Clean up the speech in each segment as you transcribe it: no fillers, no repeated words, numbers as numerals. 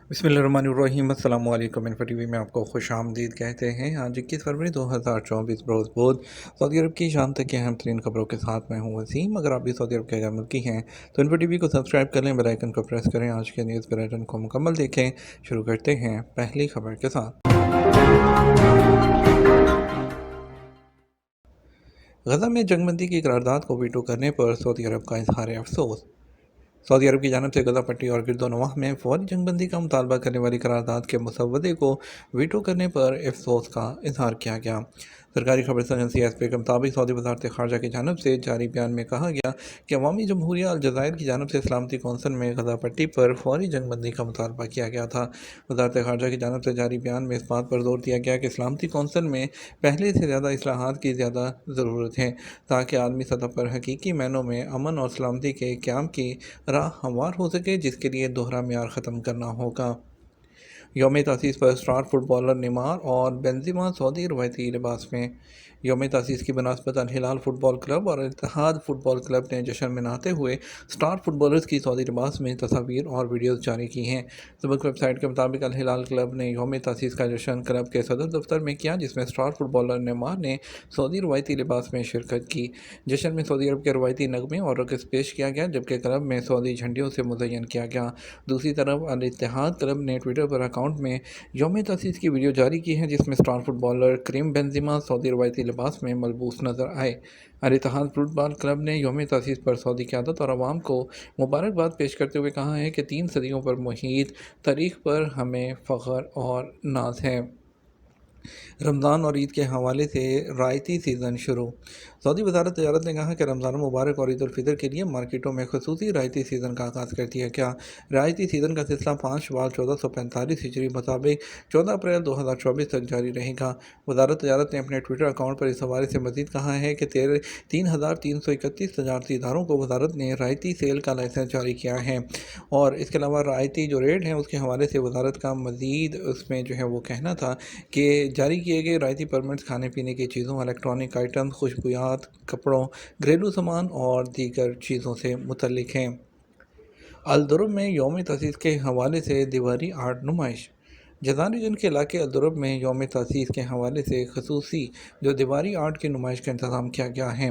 बिस्मिल्लाहिर्रहमानिर्रहीम। अस्सलाम वालेकुम। इन्फो टीवी में आपको खुश आमदीद कहते हैं। आज 21 फरवरी 2024 रोज़ बुध सऊदी अरब की शाम तक की अहम तरीन खबरों के साथ मैं हूँ वसीम। अगर आप भी सऊदी अरब के गैर मुल्की हैं तो इन्फो टीवी को सब्सक्राइब कर लें, बेल आइकन को प्रेस करें, आज के न्यूज़ बुलेटिन को मुकम्मल देखें। शुरू करते हैं पहली खबर के साथ। गजा में जंगबंदी की करारदाद को वीटो करने पर सऊदी अरब का इजहार अफसोस। सऊदी अरब की जानिब से गजा पट्टी और गिरदोनवाह में फौरी जंगबंदी का मुतालबा करने वाली करारदाद के मसवदे को वीटो करने पर अफसोस का इजहार किया गया। सरकारी खबर एजेंसी एसपी के मुताबिक सऊदी वजारत खारजा की जानिब से जारी बयान में कहा गया कि अवामी जमहूरिया अलजज़ायर की जानिब से सलामती कौंसिल में गजा पट्टी पर फौरी जंगबंदी का मुतालबा किया गया था। वजारत खारजा की जानिब से जारी बयान में इस बात पर जोर दिया गया कि सलामती कौंसिल में पहले से ज़्यादा इस्लाहात की ज़्यादा ज़रूरत है ताकि आलमी सतह पर हकीकी मायनों में अमन और सलामती के क़याम की राह हमवार हो सके, जिसके लिए दोहरा मियार ख़त्म करना होगा। यौम तासीस पर स्टार फुटबॉलर नेमार और बेंज़ेमा सऊदी रवायती लिबास में। यौम तासीस की बनस्बत अल हिलाल फुटबॉल क्लब और इत्तेहाद फुटबॉल क्लब ने जश्न मनाते हुए स्टार फुटबॉलर्स की सऊदी लिबास में तस्वीर और वीडियोज़ जारी की हैं। सबक वेबसाइट के मुताबिक अल हिलाल क्लब ने यौम तासीस का जश्न क्लब के सदर दफ्तर में किया, जिसमें स्टार फुटबॉलर नेमार ने सऊदी रवायती लिबास में शिरकत की। जश्न में सऊदी अरब के रवायती नगमे और रक़्स पेश किया गया, जबकि क्लब में सऊदी झंडियों से मुज़य्यन किया गया। दूसरी तरफ अल इत्तेहाद क्लब ने ट्विटर पर अकाउंट में यौम तासीस की वीडियो जारी की है, जिसमें स्टार फुटबॉलर करीम बेंज़ेमा सऊदी रवायती लिबास में मलबूस नजर आए। अल इत्तेहाद फुटबॉल क्लब ने यौम तासीस पर सऊदी क़यादत और अवाम को मुबारकबाद पेश करते हुए कहा है कि 3 सदियों पर मुहीत तारीख़ पर हमें फ़ख्र और नाज है। रमज़ान और ईद के हवाले से रायती सीज़न शुरू। सऊदी वजारत तजारत ने कहा कि रमज़ान मुबारक और ईद उल फितर के लिए मार्केटों में खसूसी रायती सीज़न का आगाज़ कर दिया गया। रायती सीज़न का सिलसिला 5 शवाल 1445 हिजरी मुताबिक 14 अप्रैल 2024 तक जारी रहेगा। वजारत तजारत ने अपने ट्विटर अकाउंट पर इस हवाले से मज़ीद कहा है कि 3,331 तजारती इदारों को वजारत ने रायती सेल का लाइसेंस जारी किया है, और इसके अलावा रायती जो रेट हैं उसके हवाले से वजारत का मज़ीद उसमें जो है वो कहना था कि जारी किए गए रायती परमिट्स खाने पीने की चीज़ों, इलेक्ट्रॉनिक आइटम्स, खुशबूयात, कपड़ों, घरेलू सामान और दीगर चीज़ों से मुतल्लिक हैं। अल दुरब में यौम तासीस के हवाले से दीवारी आर्ट नुमाइश। जज़ान रीजन के इलाके अल दुरब में यौम तासीस के हवाले से खसूसी जो दीवारी आर्ट की नुमाइश का इंतज़ाम किया गया है,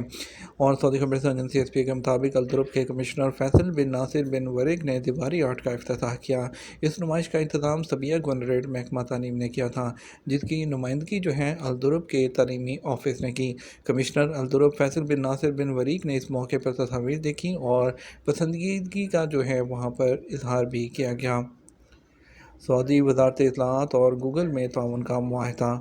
और सऊदी खबर एजेंसी एसपी के मुताबिक अल दुरब के कमिश्नर फैसल बिन नासिर बिन वरीक ने दीवारी आर्ट का इफ्तिताह किया। इस नुमाइश का इंतज़ाम सबिया गवर्नरेट महकमा तालीम ने किया था, जिसकी नुमाइंदगी जो है अल दुरब के तालीमी ऑफिस ने की। कमिश्नर अल दुरब फैसल बिन नासिर बिन वरीक ने इस मौके पर तस्वीर देखी और पसंदीदगी का जो है वहाँ पर इजहार भी किया गया। सऊदी वजारत इत्तलाआत और गूगल में ताउन का मुआहदा।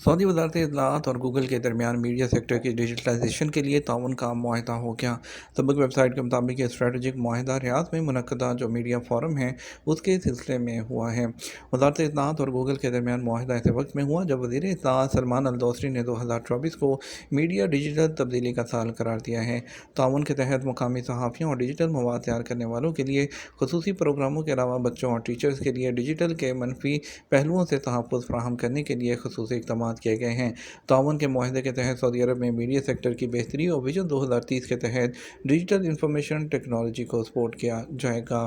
सऊदी वजारत इत्तलाआत और गूगल के दरमियान मीडिया सेक्टर की डिजिटलाइजेशन के लिए ताउन का मुआहदा हो गया। सबक वेबसाइट के मुताबिक ये स्ट्रेटजिक मुआहदा रियाद में मुनक्कदा जो मीडिया फोरम है उसके सिलसिले में हुआ है। वजारत इत्तलाआत और गूगल के दरमियान मुआहदा ऐसे वक्त में हुआ जब वज़ीर इत्तलाआत सलमान अल दोसरी ने 2024 को मीडिया डिजिटल तब्दीली का साल करार दिया है। ताउन के तहत मुकामी सहाफ़ियों और डिजिटल मवाद तैयार करने वालों के लिए खसूसी प्रोग्रामों के अलावा बच्चों और टीचर्स के लिए डिजिटल के मनफी पहलुओं से तहफ़्फ़ुज़ फराहम करने के लिए खसूसी इक़दाम किए गए हैं। ताउन के मुआहदे के तहत सऊदी अरब में मीडिया सेक्टर की बेहतरी और विजन 2030 के तहत डिजिटल इंफॉर्मेशन टेक्नोलॉजी को सपोर्ट किया जाएगा।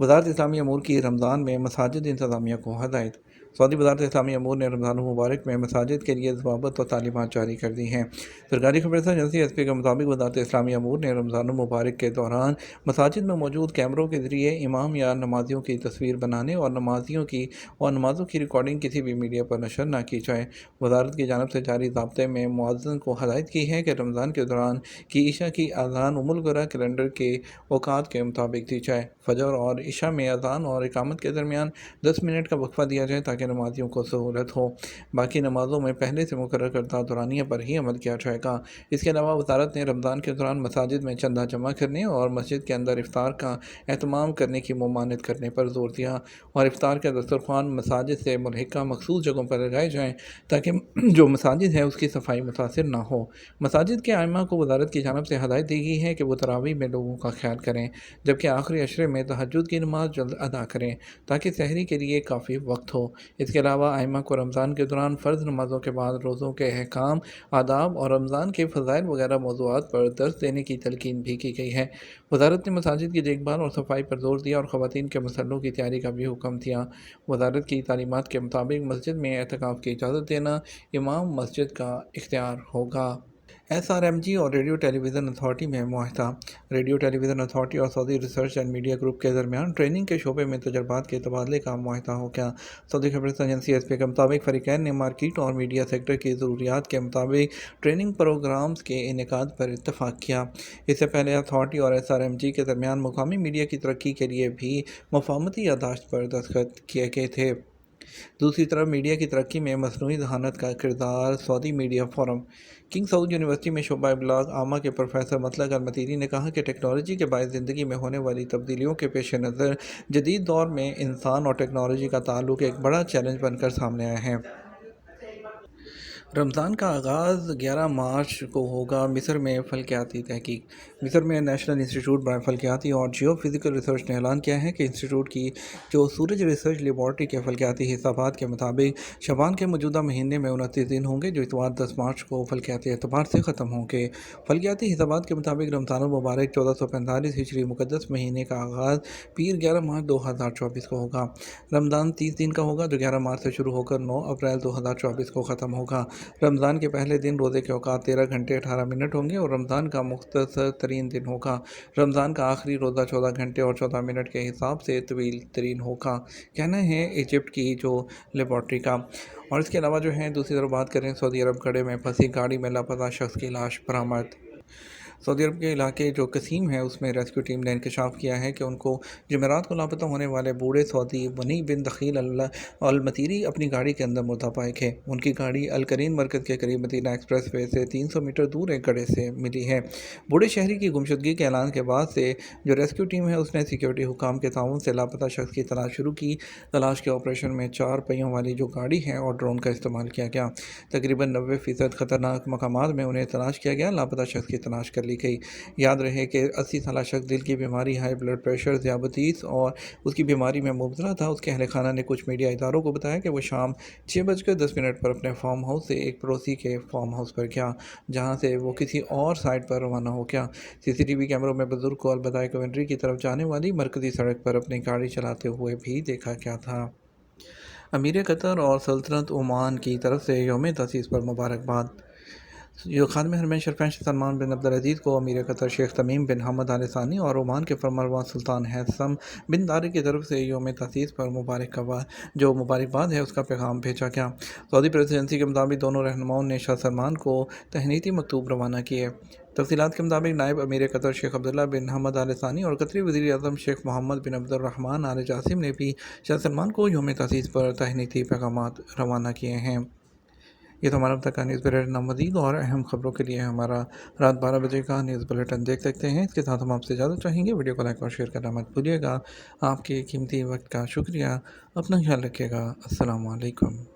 वज़ारत इस्लामी अमूर की रमज़ान में मसाजिद इंतज़ामिया को हदायत। सऊदी वज़ारत इस्लामी अमूर ने रमज़ान मुबारक में मसाजिद के लिए ज़वाबत और तालीमात जारी कर दी हैं। सरकारी खबर एजेंसी एसपी के मुताबिक वज़ारत इस्लामी अमूर ने रमज़ान मुबारक के दौरान मसाजिद में मौजूद कैमरों के ज़रिए इमाम या नमाजियों की तस्वीर बनाने और नमाज़ों की रिकॉर्डिंग किसी भी मीडिया पर नशर न की जाए। वज़ारत की जानिब से जारी ज़ाब्ते में मुअज़्ज़िन को हदायत की है कि रमज़ान के दौरान की इशा की अज़ान उम्मुल कुरा कैलेंडर के औकात के मुताबिक दी जाए। फजर और इशा में अज़ान और इकामत के दरमियान 10 मिनट का वक्फ़ा दिया जाए ताकि नमाजियों को सहूलत हो। बाकी नमाज़ों में पहले से मुकर्रर करदा दौरानिया पर ही अमल किया जाएगा। इसके अलावा वज़ारत ने रमज़ान के दौरान मसाजिद में चंदा जमा करने और मस्जिद के अंदर इफ्तार का एहतमाम करने की ममानित करने पर जोर दिया, और इफ्तार के दस्तरखान मसाजिद से मुल्हिका मखसूस जगहों पर लगाए जाएँ ताकि जो मसाजिद है उसकी सफाई मुतासिर ना हो। मसाजिद के आइम्मा को वज़ारत की जानिब से हदायत दी गई है कि वो तरावी में लोगों का ख्याल करें, जबकि आखिरी अशरे में तहज्जुद की नमाज जल्द अदा करें ताकि सहरी के लिए काफ़ी वक्त हो। اس کے علاوہ ائمہ کو رمضان کے دوران فرض نمازوں کے بعد روزوں کے احکام، آداب اور رمضان کے فضائل وغیرہ موضوعات پر درس دینے کی تلقین بھی کی گئی ہے۔ وزارت نے مساجد کی دیکھ بھال اور صفائی پر زور دیا اور خواتین کے مسلوں کی تیاری کا بھی حکم دیا۔ وزارت کی تعلیمات کے مطابق مسجد میں اعتکاف کی اجازت دینا امام مسجد کا اختیار ہوگا۔ ایس آر ایم جی اور ریڈیو ٹیلی ویژن اتھارٹی میں معاہدہ۔ ریڈیو ٹیلی ویژن اتھارٹی اور سعودی ریسرچ اینڈ میڈیا گروپ کے درمیان ٹریننگ کے شعبے میں تجربات کے تبادلے کا معاہدہ ہو گیا۔ سعودی خبررساں ایجنسی ایس پی کے مطابق فریقین نے مارکیٹ اور میڈیا سیکٹر کی ضروریات کے مطابق ٹریننگ پروگرامز کے انعقاد پر اتفاق کیا۔ اس سے پہلے اتھارٹی اور ایس آر ایم جی کے درمیان مقامی میڈیا کی ترقی کے لیے بھی مفاہمتی یادداشت پر دستخط کیے گئے تھے۔ دوسری طرف میڈیا کی ترقی میں مصنوعی ذہانت کا کردار۔ Saudi media forum. کنگ سعود یونیورسٹی میں شعبہ ابلاغ عامہ کے پروفیسر مطلق المتیری نے کہا کہ ٹیکنالوجی کے باعث زندگی میں ہونے والی تبدیلیوں کے پیش نظر جدید دور میں انسان اور ٹیکنالوجی کا تعلق ایک بڑا چیلنج بن کر سامنے آیا ہے۔ رمضان کا آغاز 11 مارچ کو ہوگا۔ مصر میں فلکیاتی تحقیق۔ مصر میں نیشنل انسٹی ٹیوٹ برائے فلکیاتی اور جیو فزیکل ریسرچ نے اعلان کیا ہے کہ انسٹی ٹیوٹ کی جو سورج ریسرچ لیبارٹری کے فلکیاتی حسابات کے مطابق شعبان کے موجودہ مہینے میں 29 دن ہوں گے جو اتوار 10 مارچ کو فلکیاتی اعتبار سے ختم ہوں گے۔ فلکیاتی حسابات کے مطابق رمضان المبارک 1445 ہجری مقدس مہینے کا آغاز پیر 11 مارچ 2024 کو ہوگا۔ رمضان 30 دن کا ہوگا جو 11 مارچ سے شروع ہو کر 9 اپریل 2024 کو ختم ہوگا۔ رمضان کے پہلے دن روزے کے اوقات 13 گھنٹے 18 منٹ ہوں گے اور رمضان کا مختصر ترین دن ہوگا۔ رمضان کا آخری روزہ 14 گھنٹے اور 14 منٹ کے حساب سے طویل ترین ہوگا، کہنا ہے ایجپٹ کی جو لیبارٹری کا۔ اور اس کے علاوہ جو ہے دوسری طرف بات کریں، سعودی عرب کڑے میں پھنسی گاڑی میں لاپتہ شخص کی لاش برآمد۔ سعودی عرب کے علاقے جو قسیم ہے اس میں ریسکیو ٹیم نے انکشاف کیا ہے کہ ان کو جمعرات کو لاپتہ ہونے والے بوڑھے سعودی منی بن دخیل المتیری اپنی گاڑی کے اندر مردہ پائے گئے۔ ان کی گاڑی الکرین مرکز کے قریب مدینہ ایکسپریس وے سے 300 میٹر دور ایک گڑھے سے ملی ہے۔ بوڑھے شہری کی گمشدگی کے اعلان کے بعد سے جو ریسکیو ٹیم ہے اس نے سیکیورٹی حکام کے تعاون سے لاپتہ شخص کی تلاش شروع کی۔ تلاش کے آپریشن میں 4 پہیوں والی جو گاڑی ہے اور ڈرون کا استعمال کیا گیا۔ تقریباً 90% خطرناک مقامات میں انہیں تلاش کیا گیا۔ لاپتہ شخص کی تلاش کر لی گئی۔ یاد رہے کہ 80 سالہ شخص دل کی بیماری، ہائی بلڈ پریشر، ذیابیطس اور اس کی بیماری میں مبتلا تھا۔ اس کے اہل خانہ نے کچھ میڈیا اداروں کو بتایا کہ وہ شام 6:10 پر اپنے فارم ہاؤس سے ایک پڑوسی کے فارم ہاؤس پر گیا جہاں سے وہ کسی اور سائٹ پر روانہ ہو گیا۔ سی سی ٹی وی کیمروں میں بزرگ کو البدائے کوونٹری کی طرف جانے والی مرکزی سڑک پر اپنی گاڑی چلاتے ہوئے بھی دیکھا گیا تھا۔ امیر قطر اور سلطنت عمان کی طرف سے یوم تاسیس پر مبارکباد۔ جو خادم حرمین شریفین سلمان بن عبدالعزیز کو امیر قطر شیخ تمیم بن حمد آل ثانی اور عمان کے فرمانروا سلطان ہیثم بن طارق کی طرف سے یوم تاسیس پر مبارکباد ہے اس کا پیغام بھیجا گیا۔ سعودی پریس ایجنسی کے مطابق دونوں رہنماؤں نے شاہ سلمان کو تہنیتی مکتوب روانہ کیے۔ تفصیلات کے مطابق نائب امیر قطر شیخ عبداللہ بن حمد آل ثانی اور قطری وزیر اعظم شیخ محمد بن عبد الرحمن آل جاسم نے بھی شاہ سلمان کو یوم تاسیس پر تہنیتی پیغامات روانہ کیے ہیں۔ یہ تو ہمارا اب تک کا نیوز بلیٹن۔ مزید اور اہم خبروں کے لیے ہمارا رات 12 بجے کا نیوز بلیٹن دیکھ سکتے ہیں۔ اس کے ساتھ ہم آپ سے اجازت چاہیں گے۔ ویڈیو کو لائک اور شیئر کرنا مت بھولیے گا۔ آپ کے قیمتی وقت کا شکریہ۔ اپنا خیال رکھیے گا۔ السلام علیکم۔